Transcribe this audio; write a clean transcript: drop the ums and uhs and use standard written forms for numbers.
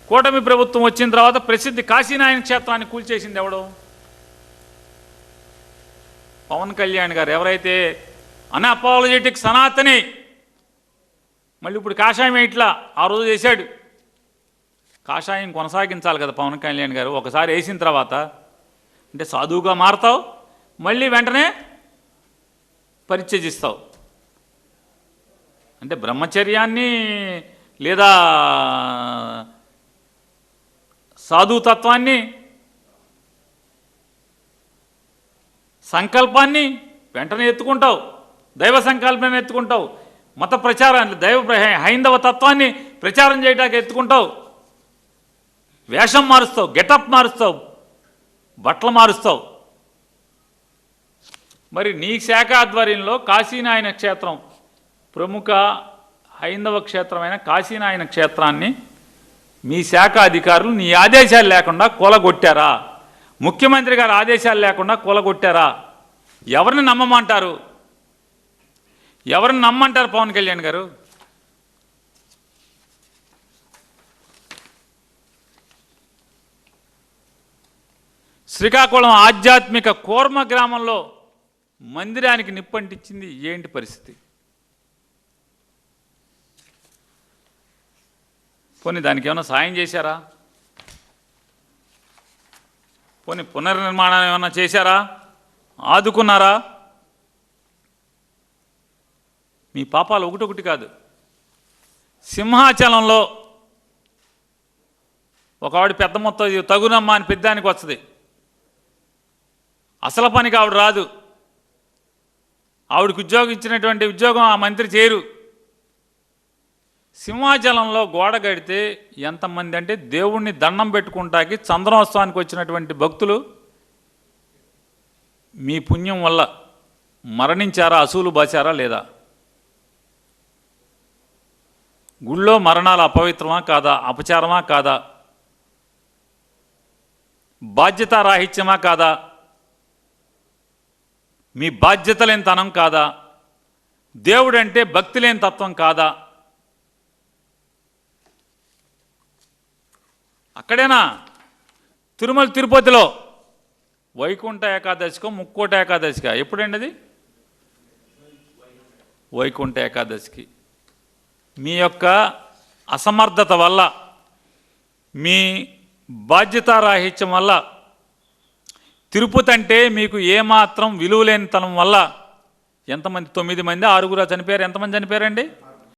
కూటమి ప్రభుత్వం వచ్చిన తర్వాత ప్రసిద్ధి కాశీనాయన క్షేత్రాన్ని కూల్చేసింది ఎవడు? పవన్ కళ్యాణ్ గారు. ఎవరైతే అన్అపాలజెటిక్ సనాతని, మళ్ళీ ఇప్పుడు కాషాయం ఇట్లా ఆ రోజు చేశాడు. కాషాయం కొనసాగించాలి కదా పవన్ కళ్యాణ్ గారు. ఒకసారి వేసిన తర్వాత అంటే సాధువుగా మారుతావు, మళ్ళీ వెంటనే పరిత్యజిస్తావు. అంటే బ్రహ్మచర్యాన్ని లేదా సాధుతత్వాన్ని, సంకల్పాన్ని వెంటనే ఎత్తుకుంటావు, దైవ సంకల్పాన్ని ఎత్తుకుంటావు, మత ప్రచారాన్ని హైందవ తత్వాన్ని ప్రచారం చేయడానికి ఎత్తుకుంటావు, వేషం మారుస్తావు, గెటప్ మారుస్తావు, బట్టలు మారుస్తావు. మరి నీ శాఖ ఆధ్వర్యంలో కాశీనాయన క్షేత్రం, ప్రముఖ హైందవ క్షేత్రమైన కాశీనాయన క్షేత్రాన్ని మీ శాఖ అధికారులు నీ ఆదేశాలు లేకుండా కూలగొట్టారా? ముఖ్యమంత్రి గారి ఆదేశాలు లేకుండా కూలగొట్టారా? ఎవరిని నమ్మమంటారు? ఎవరిని నమ్మంటారు పవన్ కళ్యాణ్ గారు? శ్రీకాకుళం ఆధ్యాత్మిక కూర్మ గ్రామంలో మందిరానికి నిప్పంటించింది ఏంటి పరిస్థితి? పోనీ దానికి ఏమైనా సాయం చేశారా? పోనీ పునర్నిర్మాణం ఏమైనా చేశారా? ఆదుకున్నారా? మీ పాపాలు ఒకటొకటి కాదు. సింహాచలంలో ఒక ఆవిడ పెద్ద మొత్తం తగునమ్మా అని పెద్దానికి వస్తుంది. అసలు పనికి ఆవిడ రాదు. ఆవిడకి ఉద్యోగం ఇచ్చినటువంటి ఉద్యోగం ఆ మంత్రి చేయరు. సింహాచలంలో గోడ కడితే ఎంతమంది అంటే దేవుణ్ణి దండం పెట్టుకుంటాకి చంద్రోత్సవానికి వచ్చినటువంటి భక్తులు మీ పుణ్యం వల్ల మరణించారా, అసూలు బాచారా లేదా? గుళ్ళో మరణాలు అపవిత్రమా కాదా? అపచారమా కాదా? బాధ్యతారాహిత్యమా కాదా? మీ బాధ్యత లేని తనం కాదా? దేవుడంటే భక్తి లేని తత్వం కాదా? అక్కడేనా? తిరుమల తిరుపతిలో వైకుంఠ ఏకాదశికో ముక్కోట ఏకాదశిగా ఎప్పుడండి అది? వైకుంఠ ఏకాదశికి. మీ యొక్క అసమర్థత వల్ల, మీ బాధ్యతారాహిత్యం వల్ల, తిరుపతి అంటే మీకు ఏమాత్రం విలువలేనితనం వల్ల ఎంతమంది? 9 మంది 6 చనిపోయారు. ఎంతమంది చనిపోయారండి?